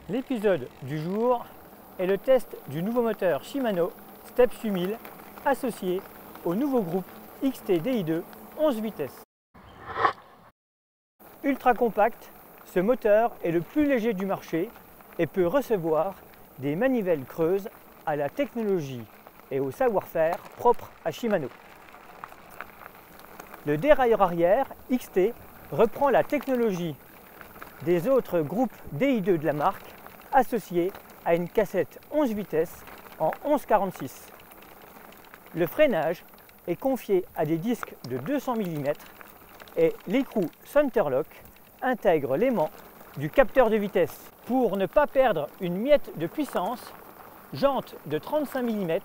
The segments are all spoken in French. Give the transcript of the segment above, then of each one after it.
L'épisode du jour est le test du nouveau moteur Shimano Step 8000 associé au nouveau groupe XT-DI2 11 vitesses. Ultra compact, ce moteur est le plus léger du marché et peut recevoir des manivelles creuses à la technologie et au savoir-faire propre à Shimano. Le dérailleur arrière XT reprend la technologie des autres groupes DI2 de la marque associé à une cassette 11 vitesses en 11/46. Le freinage est confié à des disques de 200 mm et l'écrou Centerlock intègre l'aimant du capteur de vitesse. Pour ne pas perdre une miette de puissance, jantes de 35 mm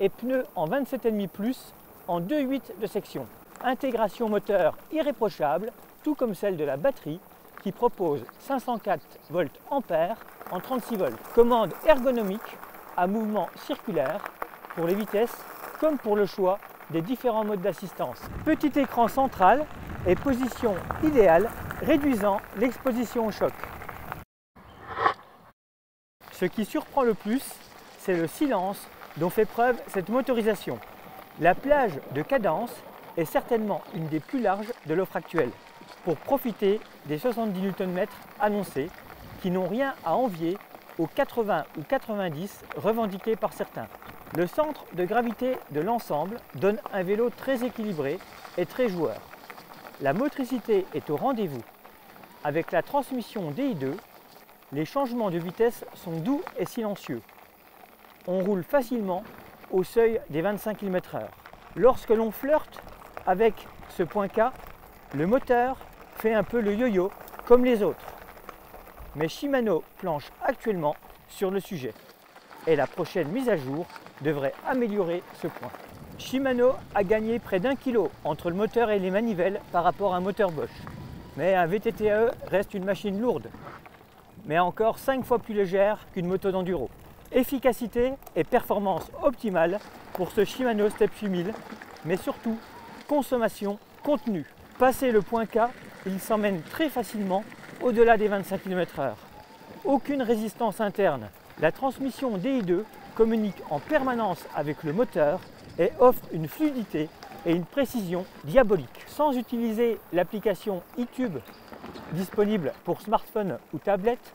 et pneus en 27,5+ en 2/8 de section. Intégration moteur irréprochable, tout comme celle de la batterie qui propose 504 volts ampères en 36 volts. Commande ergonomique à mouvement circulaire pour les vitesses comme pour le choix des différents modes d'assistance. Petit écran central et position idéale réduisant l'exposition au choc. Ce qui surprend le plus, c'est le silence dont fait preuve cette motorisation. La plage de cadence est certainement une des plus larges de l'offre actuelle pour profiter des 70 Nm annoncés qui n'ont rien à envier aux 80 ou 90 revendiqués par certains. Le centre de gravité de l'ensemble donne un vélo très équilibré et très joueur. La motricité est au rendez-vous. Avec la transmission DI2, les changements de vitesse sont doux et silencieux. On roule facilement au seuil des 25 km/h. Lorsque l'on flirte avec ce point K, le moteur fait un peu le yo-yo comme les autres. Mais Shimano planche actuellement sur le sujet et la prochaine mise à jour devrait améliorer ce point. Shimano a gagné près d'1 kg entre le moteur et les manivelles par rapport à un moteur Bosch. Mais un VTT-AE reste une machine lourde, mais encore 5 fois plus légère qu'une moto d'enduro. Efficacité et performance optimale pour ce Shimano Step 8000, mais surtout consommation contenue. Passé le point K, il s'emmène très facilement au-delà des 25 km/h. Aucune résistance interne. La transmission DI2 communique en permanence avec le moteur et offre une fluidité et une précision diabolique. Sans utiliser l'application iTube disponible pour smartphone ou tablette,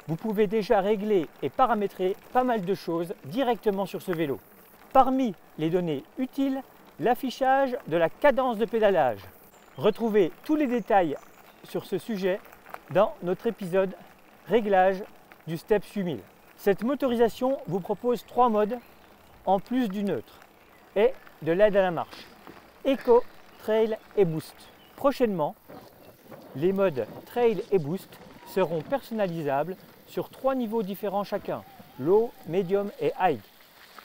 vous pouvez déjà régler et paramétrer pas mal de choses directement sur ce vélo. Parmi les données utiles, l'affichage de la cadence de pédalage. Retrouvez tous les détails sur ce sujet dans notre épisode réglage du Step 8000. Cette motorisation vous propose 3 modes en plus du neutre et de l'aide à la marche. Eco, Trail et Boost. Prochainement, les modes Trail et Boost seront personnalisables sur 3 niveaux différents chacun, low, medium et high.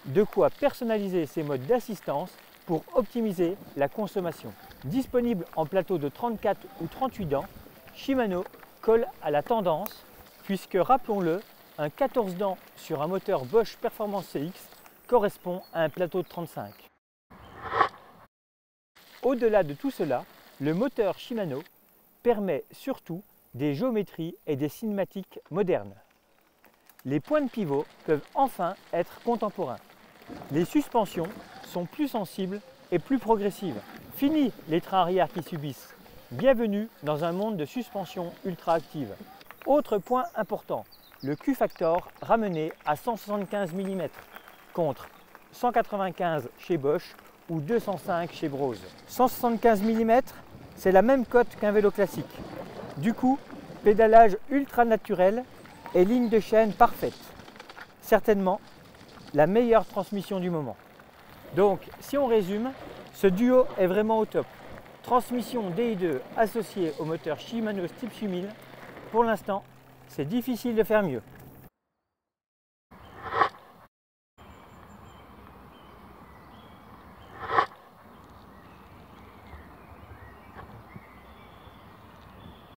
De quoi personnaliser ces modes d'assistance pour optimiser la consommation. Disponible en plateau de 34 ou 38 dents, Shimano colle à la tendance puisque, rappelons-le, un 14 dents sur un moteur Bosch Performance CX correspond à un plateau de 35. Au-delà de tout cela, le moteur Shimano permet surtout des géométries et des cinématiques modernes. Les points de pivot peuvent enfin être contemporains. Les suspensions sont plus sensibles et plus progressives. Fini les trains arrière qui subissent. Bienvenue dans un monde de suspension ultra active. Autre point important, le Q-Factor ramené à 175 mm contre 195 chez Bosch ou 205 chez Brose. 175 mm, c'est la même cote qu'un vélo classique. Du coup, pédalage ultra naturel et ligne de chaîne parfaite. Certainement la meilleure transmission du moment. Donc, si on résume, ce duo est vraiment au top. Transmission DI2 associée au moteur Shimano Step 8000. Pour l'instant, c'est difficile de faire mieux.